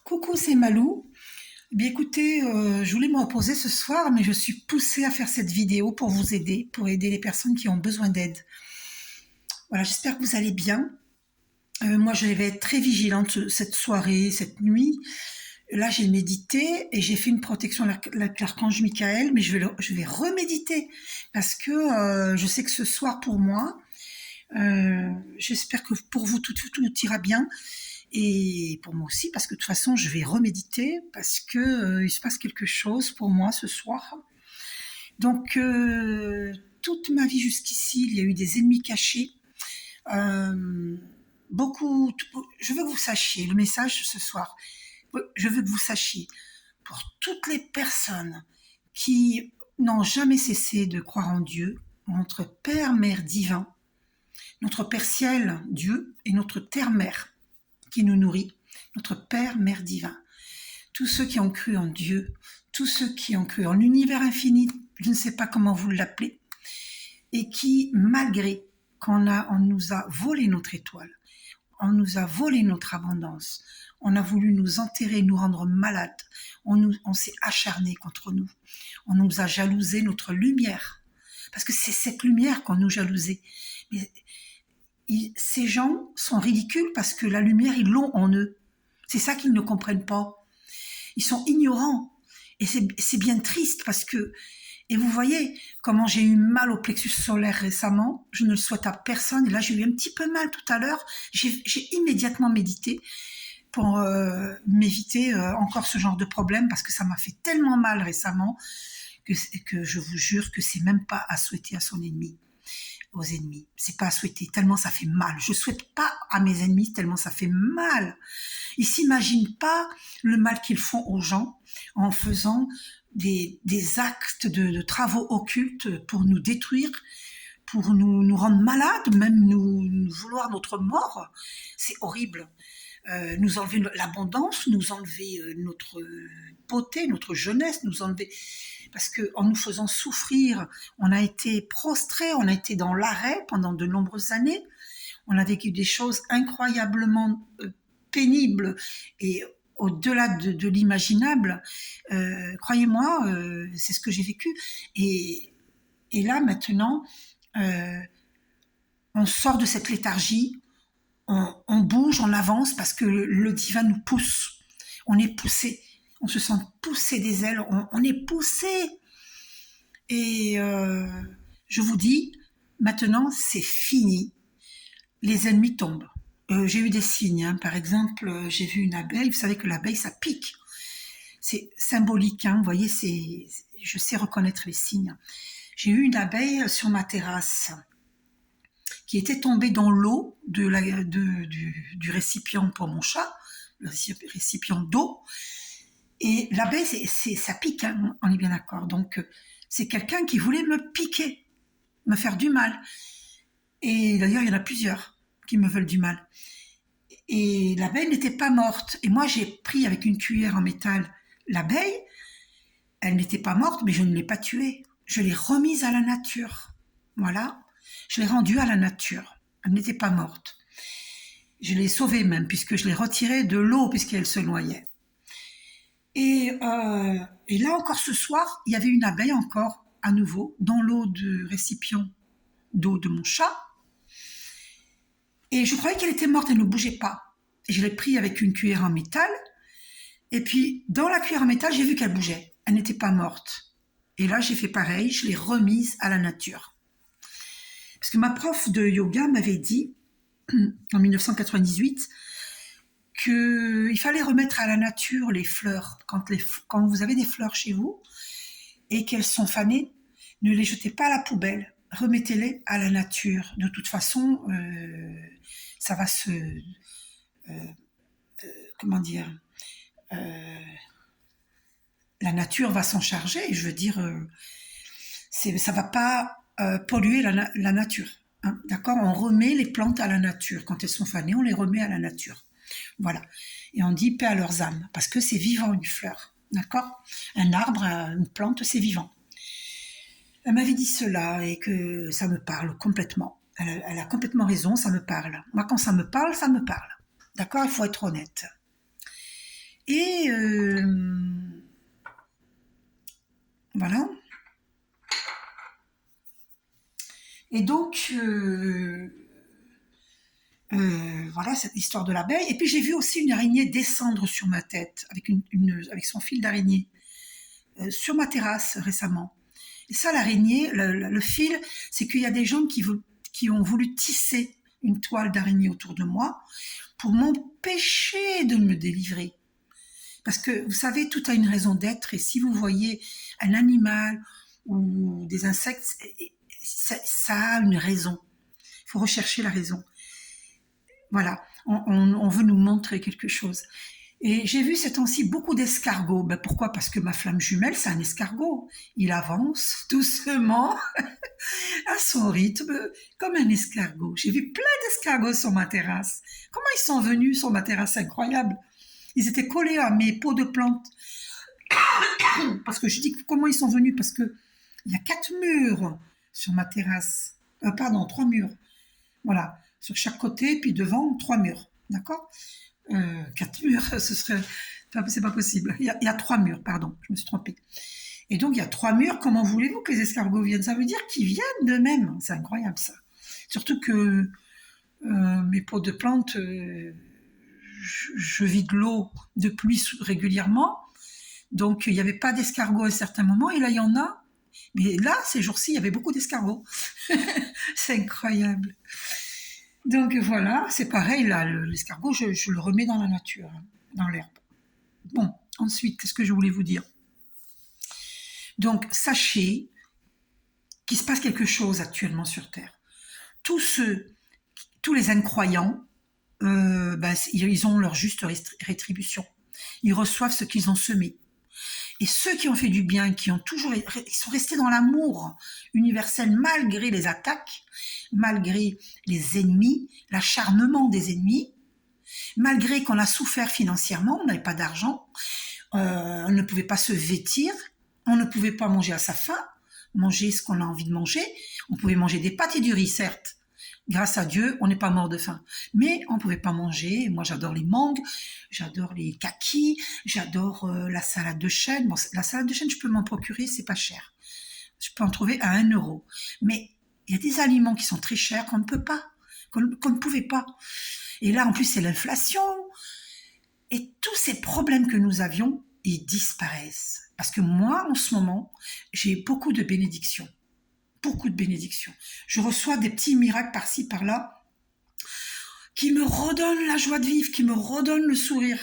Coucou, c'est Malou. Eh bien écoutez, je voulais me reposer ce soir, mais je suis poussée à faire cette vidéo pour vous aider, pour aider les personnes qui ont besoin d'aide. Voilà, j'espère que vous allez bien. Moi, je vais être très vigilante cette soirée, cette nuit. Là, j'ai médité et j'ai fait une protection avec l'archange Michael, mais je vais reméditer parce que je sais que ce soir pour moi, j'espère que pour vous tout ira bien. Et pour moi aussi, parce que de toute façon, je vais reméditer, parce que il se passe quelque chose pour moi ce soir. Donc, toute ma vie jusqu'ici, il y a eu des ennemis cachés. Euh, je veux que vous sachiez, le message ce soir, je veux que vous sachiez, pour toutes les personnes qui n'ont jamais cessé de croire en Dieu, notre Père, Mère divin, notre Père ciel, Dieu, et notre Terre-Mère, qui nous nourrit, notre Père, Mère divin. Tous ceux qui ont cru en Dieu, tous ceux qui ont cru en l'univers infini, je ne sais pas comment vous l'appelez, et qui, malgré on nous a volé notre étoile, on nous a volé notre abondance, on a voulu nous enterrer, nous rendre malades, on s'est acharné contre nous, on nous a jalousé notre lumière, parce que c'est cette lumière qu'on nous jalousait. Mais ces gens sont ridicules parce que la lumière, ils l'ont en eux. C'est ça qu'ils ne comprennent pas. Ils sont ignorants. Et c'est bien triste parce que... Et vous voyez comment j'ai eu mal au plexus solaire récemment. Je ne le souhaite à personne. Et là, j'ai eu un petit peu mal tout à l'heure. J'ai immédiatement médité pour m'éviter encore ce genre de problème parce que ça m'a fait tellement mal récemment que je vous jure que c'est même pas à souhaiter à son ennemi. Aux ennemis. C'est pas à souhaiter, tellement ça fait mal. Je souhaite pas à mes ennemis, tellement ça fait mal. Ils s'imaginent pas le mal qu'ils font aux gens en faisant des actes de travaux occultes pour nous détruire, pour nous rendre malades, même nous vouloir notre mort. C'est horrible. Nous enlever l'abondance, nous enlever notre beauté, notre jeunesse, nous enlever... Parce qu'en nous faisant souffrir, on a été prostrés, on a été dans l'arrêt pendant de nombreuses années, on a vécu des choses incroyablement pénibles et au-delà de l'imaginable. Croyez-moi, c'est ce que j'ai vécu. Et là, maintenant, on sort de cette léthargie, on bouge, on avance parce que le divin nous pousse. On est poussé. On se sent poussé des ailes. On est poussé. Et je vous dis, maintenant, c'est fini. Les ennemis tombent. J'ai eu des signes. Hein. Par exemple, j'ai vu une abeille. Vous savez que l'abeille, ça pique. C'est symbolique. Hein. Vous voyez, je sais reconnaître les signes. J'ai eu une abeille sur ma terrasse qui était tombée dans l'eau du récipient pour mon chat, le récipient d'eau. Et l'abeille, ça pique, hein, on est bien d'accord. Donc, c'est quelqu'un qui voulait me piquer, me faire du mal. Et d'ailleurs, il y en a plusieurs qui me veulent du mal. Et l'abeille n'était pas morte. Et moi, j'ai pris avec une cuillère en métal l'abeille. Elle n'était pas morte, mais je ne l'ai pas tuée. Je l'ai remise à la nature. Voilà. Je l'ai rendue à la nature. Elle n'était pas morte. Je l'ai sauvée même, puisque je l'ai retirée de l'eau, puisqu'elle se noyait. Et là encore ce soir, il y avait une abeille encore, à nouveau, dans l'eau du récipient d'eau de mon chat. Et je croyais qu'elle était morte, elle ne bougeait pas. Et je l'ai pris avec une cuillère en métal. Et puis, dans la cuillère en métal, j'ai vu qu'elle bougeait. Elle n'était pas morte. Et là, j'ai fait pareil, je l'ai remise à la nature. Parce que ma prof de yoga m'avait dit, en 1998, qu'il fallait remettre à la nature les fleurs. Quand vous avez des fleurs chez vous et qu'elles sont fanées, ne les jetez pas à la poubelle. Remettez-les à la nature. De toute façon, ça va se... comment dire la nature va s'en charger. Je veux dire, ça va pas polluer la nature. Hein, d'accord. On remet les plantes à la nature. Quand elles sont fanées, on les remet à la nature. Voilà. Et on dit paix à leurs âmes, parce que c'est vivant une fleur. D'accord. Un arbre, une plante, c'est vivant. Elle m'avait dit cela et que ça me parle complètement. Elle a complètement raison, ça me parle. Moi, quand ça me parle, ça me parle. D'accord. Il faut être honnête. Et voilà. Et donc, voilà cette histoire de l'abeille. Et puis j'ai vu aussi une araignée descendre sur ma tête avec, avec son fil d'araignée sur ma terrasse récemment. Et ça, l'araignée, le fil, c'est qu'il y a des gens qui ont voulu tisser une toile d'araignée autour de moi pour m'empêcher de me délivrer. Parce que vous savez, tout a une raison d'être, et si vous voyez un animal ou des insectes, ça a une raison. Il faut rechercher la raison. Voilà, on veut nous montrer quelque chose. Et j'ai vu ces temps-ci beaucoup d'escargots. Ben pourquoi? Parce que ma flamme jumelle, c'est un escargot. Il avance doucement, à son rythme, comme un escargot. J'ai vu plein d'escargots sur ma terrasse. Comment ils sont venus sur ma terrasse? Incroyable. Ils étaient collés à mes pots de plantes. Parce que je dis comment ils sont venus? Parce que il y a 4 murs sur ma terrasse. Pardon, 3 murs. Voilà, sur chaque côté, puis devant, 3 murs. D'accord? 4 murs, ce serait... C'est pas possible. Il y a 3 murs, pardon, je me suis trompée. Et donc, il y a 3 murs. Comment voulez-vous que les escargots viennent? Ça veut dire qu'ils viennent d'eux-mêmes. C'est incroyable, ça. Surtout que mes pots de plantes, je vide l'eau de pluie régulièrement. Donc, il n'y avait pas d'escargots à certains moments. Et là, il y en a. Mais là, ces jours-ci, il y avait beaucoup d'escargots. C'est incroyable. Donc voilà, c'est pareil, là, l'escargot, je le remets dans la nature, hein, dans l'herbe. Bon, ensuite, qu'est-ce que je voulais vous dire? Donc, sachez qu'il se passe quelque chose actuellement sur Terre. Tous les incroyants, ils ont leur juste rétribution. Ils reçoivent ce qu'ils ont semé. Et ceux qui ont fait du bien, ils sont restés dans l'amour universel malgré les attaques, malgré les ennemis, l'acharnement des ennemis, malgré qu'on a souffert financièrement, on n'avait pas d'argent, on ne pouvait pas se vêtir, on ne pouvait pas manger à sa faim, manger ce qu'on a envie de manger, on pouvait manger des pâtes et du riz, certes. Grâce à Dieu, on n'est pas mort de faim. Mais on ne pouvait pas manger. Moi, j'adore les mangues, j'adore les kakis, j'adore la salade de chêne. Bon, la salade de chêne, je peux m'en procurer, c'est pas cher. Je peux en trouver à 1 euro. Mais il y a des aliments qui sont très chers qu'on ne peut pas, qu'on ne pouvait pas. Et là, en plus, c'est l'inflation. Et tous ces problèmes que nous avions, ils disparaissent. Parce que moi, en ce moment, j'ai beaucoup de bénédictions. Beaucoup de bénédictions. Je reçois des petits miracles par-ci, par-là, qui me redonnent la joie de vivre, qui me redonnent le sourire.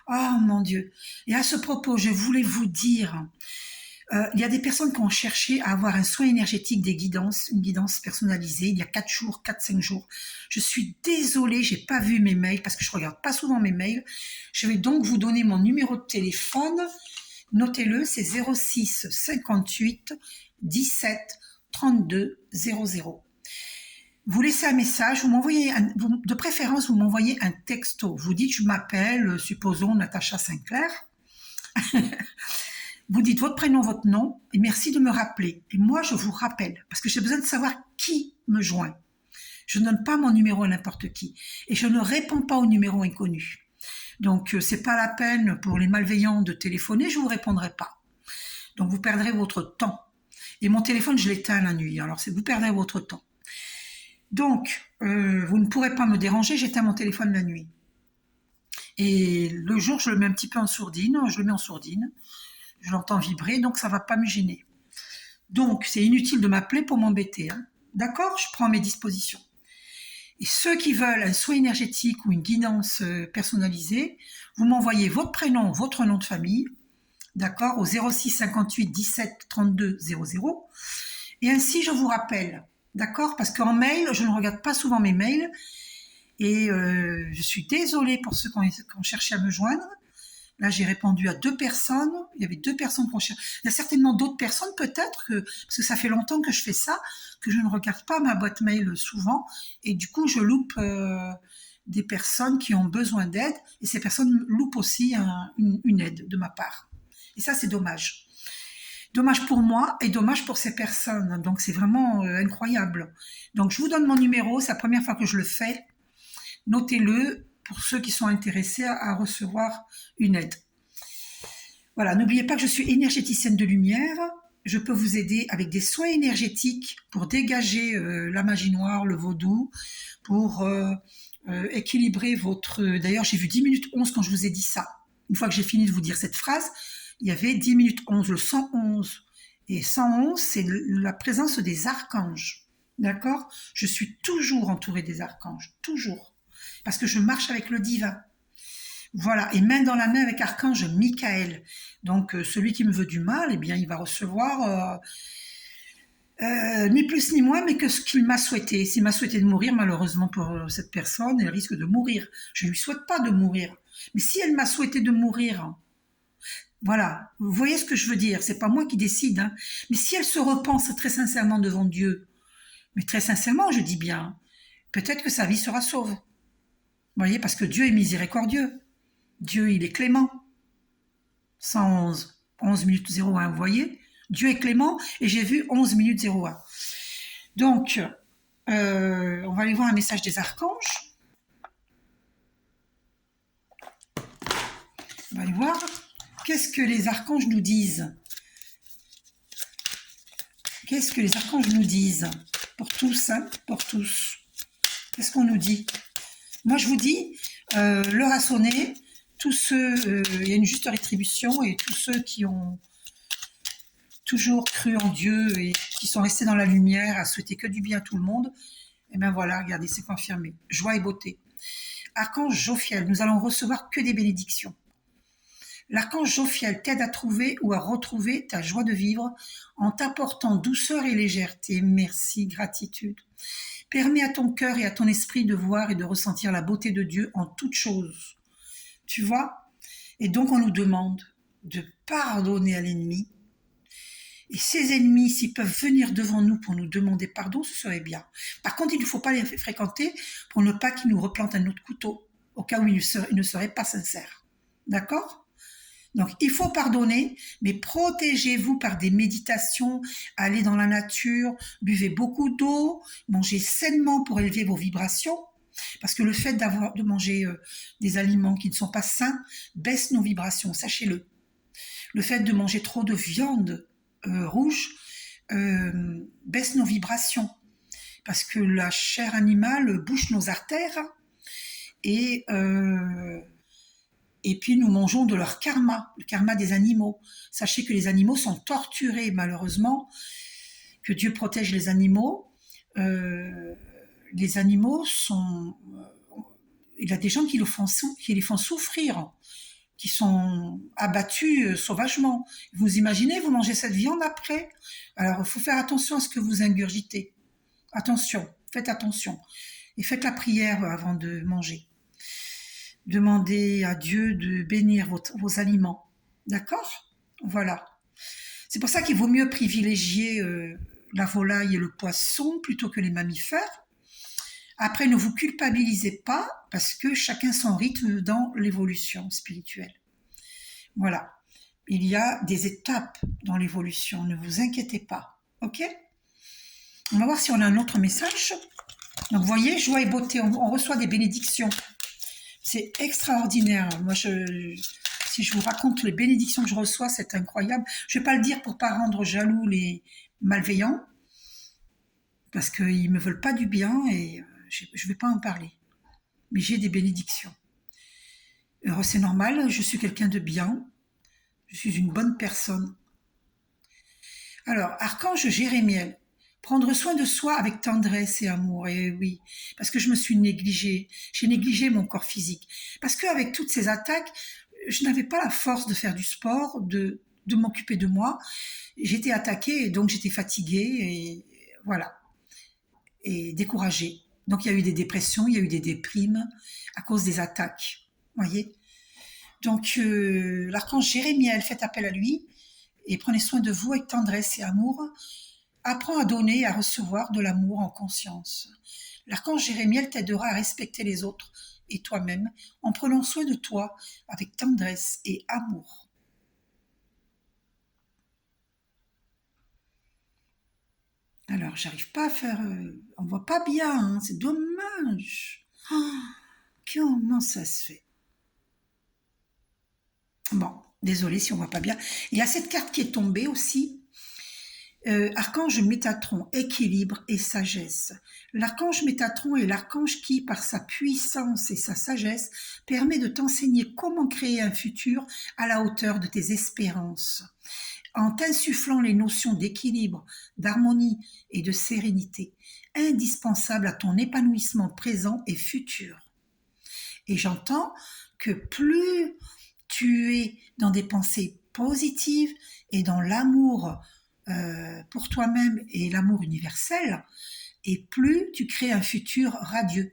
Oh mon Dieu. Et à ce propos, je voulais vous dire, il y a des personnes qui ont cherché à avoir un soin énergétique des guidances, une guidance personnalisée, il y a 4 jours, 4-5 jours. Je suis désolée, j'ai pas vu mes mails, parce que je regarde pas souvent mes mails. Je vais donc vous donner mon numéro de téléphone. Notez-le, c'est 06 58 17 32 00. Vous laissez un message, de préférence, vous m'envoyez un texto. Vous dites, je m'appelle, supposons, Natacha Sinclair. Vous dites votre prénom, votre nom, et merci de me rappeler. Et moi, je vous rappelle, parce que j'ai besoin de savoir qui me joint. Je ne donne pas mon numéro à n'importe qui. Et je ne réponds pas aux numéros inconnus. Donc, c'est pas la peine pour les malveillants de téléphoner, je ne vous répondrai pas. Donc, vous perdrez votre temps. Et mon téléphone, je l'éteins la nuit. Alors, vous perdrez votre temps. Donc, vous ne pourrez pas me déranger, j'éteins mon téléphone la nuit. Et le jour, je le mets un petit peu en sourdine, je l'entends vibrer, donc ça ne va pas me gêner. Donc, c'est inutile de m'appeler pour m'embêter. Hein. D'accord? Je prends mes dispositions. Et ceux qui veulent un soin énergétique ou une guidance personnalisée, vous m'envoyez votre prénom, votre nom de famille, d'accord, au 06 58 17 32 00. Et ainsi, je vous rappelle, d'accord, parce qu'en mail, je ne regarde pas souvent mes mails. Et je suis désolée pour ceux qui ont cherché à me joindre. Là, j'ai répondu à 2 personnes. Il y avait 2 personnes qui ont cherché. Il y a certainement d'autres personnes, peut-être, parce que ça fait longtemps que je fais ça, que je ne regarde pas ma boîte mail souvent. Et du coup, je loupe des personnes qui ont besoin d'aide. Et ces personnes loupent aussi une aide de ma part. Et ça, c'est dommage. Dommage pour moi et dommage pour ces personnes. Donc, c'est vraiment incroyable. Donc, je vous donne mon numéro. C'est la première fois que je le fais. Notez-le. pour ceux qui sont intéressés à recevoir une aide. Voilà, n'oubliez pas que je suis énergéticienne de lumière. Je peux vous aider avec des soins énergétiques pour dégager la magie noire, le vaudou, pour équilibrer votre... D'ailleurs, j'ai vu 10 minutes 11 quand je vous ai dit ça. Une fois que j'ai fini de vous dire cette phrase, il y avait 10 minutes 11, le 111. Et 111, c'est la présence des archanges. D'accord? Je suis toujours entourée des archanges, toujours. Parce que je marche avec le divin. Voilà, et main dans la main avec archange Michael. Donc, celui qui me veut du mal, eh bien, il va recevoir ni plus ni moins, mais que ce qu'il m'a souhaité. S'il m'a souhaité de mourir, malheureusement pour cette personne, elle risque de mourir. Je ne lui souhaite pas de mourir. Mais si elle m'a souhaité de mourir, voilà, vous voyez ce que je veux dire, c'est pas moi qui décide, hein. Mais si elle se repense très sincèrement devant Dieu, mais très sincèrement, je dis bien, peut-être que sa vie sera sauve. Vous voyez, parce que Dieu est miséricordieux. Dieu, il est clément. 111, 11 minutes 01, vous voyez, Dieu est clément, et j'ai vu 11 minutes 01. Donc, on va aller voir un message des archanges. On va aller voir. Qu'est-ce que les archanges nous disent? Qu'est-ce que les archanges nous disent? Pour tous, hein, pour tous. Qu'est-ce qu'on nous dit? Moi, je vous dis, l'heure a sonné. Tous ceux, il y a une juste rétribution, et tous ceux qui ont toujours cru en Dieu et qui sont restés dans la lumière à souhaiter que du bien à tout le monde, et bien voilà, regardez, c'est confirmé. Joie et beauté. Archange Jophiel, nous allons recevoir que des bénédictions. L'archange Jophiel t'aide à trouver ou à retrouver ta joie de vivre en t'apportant douceur et légèreté. Merci, gratitude. Permets à ton cœur et à ton esprit de voir et de ressentir la beauté de Dieu en toutes choses. Tu vois? Et donc on nous demande de pardonner à l'ennemi. Et ces ennemis, s'ils peuvent venir devant nous pour nous demander pardon, ce serait bien. Par contre, il ne faut pas les fréquenter pour ne pas qu'ils nous replantent un autre couteau, au cas où ils ne seraient pas sincères. D'accord? Donc, il faut pardonner, mais protégez-vous par des méditations, allez dans la nature, buvez beaucoup d'eau, mangez sainement pour élever vos vibrations, parce que le fait de manger des aliments qui ne sont pas sains baisse nos vibrations, sachez-le. Le fait de manger trop de viande rouge baisse nos vibrations, parce que la chair animale bouche nos artères, et puis nous mangeons de leur karma, le karma des animaux. Sachez que les animaux sont torturés, malheureusement, que Dieu protège les animaux. Les animaux sont... il y a des gens qui les font souffrir, qui sont abattus sauvagement. Vous imaginez, vous mangez cette viande après? Alors, il faut faire attention à ce que vous ingurgitez. Attention, faites attention. Et faites la prière avant de manger. Demandez à Dieu de bénir vos aliments. D'accord? Voilà. C'est pour ça qu'il vaut mieux privilégier la volaille et le poisson plutôt que les mammifères. Après, ne vous culpabilisez pas parce que chacun son rythme dans l'évolution spirituelle. Voilà. Il y a des étapes dans l'évolution. Ne vous inquiétez pas. Ok? On va voir si on a un autre message. Donc, vous voyez, joie et beauté. On reçoit des bénédictions. C'est extraordinaire. Moi, si je vous raconte les bénédictions que je reçois, c'est incroyable. Je ne vais pas le dire pour ne pas rendre jaloux les malveillants, parce qu'ils ne me veulent pas du bien et je ne vais pas en parler. Mais j'ai des bénédictions. Alors, c'est normal, je suis quelqu'un de bien. Je suis une bonne personne. Alors, archange Jérémiel. Prendre soin de soi avec tendresse et amour. Et oui, parce que je me suis négligée. J'ai négligé mon corps physique. Parce qu'avec toutes ces attaques, je n'avais pas la force de faire du sport, de m'occuper de moi. J'étais attaquée et donc j'étais fatiguée et voilà. Et découragée. Donc il y a eu des dépressions, il y a eu des déprimes à cause des attaques. Voyez? Donc l'archange Jérémiel, faites appel à lui et prenez soin de vous avec tendresse et amour. Apprends à donner et à recevoir de l'amour en conscience. L'archange Jérémiel t'aidera à respecter les autres et toi-même en prenant soin de toi avec tendresse et amour. Alors, j'arrive pas à faire... on voit pas bien, hein, c'est dommage. Oh, Comment ça se fait? Bon, désolé si on voit pas bien. Il y a cette carte qui est tombée aussi. Archange Métatron, équilibre et sagesse. L'archange Métatron est l'archange qui, par sa puissance et sa sagesse, permet de t'enseigner comment créer un futur à la hauteur de tes espérances, en t'insufflant les notions d'équilibre, d'harmonie et de sérénité, indispensables à ton épanouissement présent et futur. Et j'entends que plus tu es dans des pensées positives et dans l'amour pour toi-même et l'amour universel, et plus tu crées un futur radieux.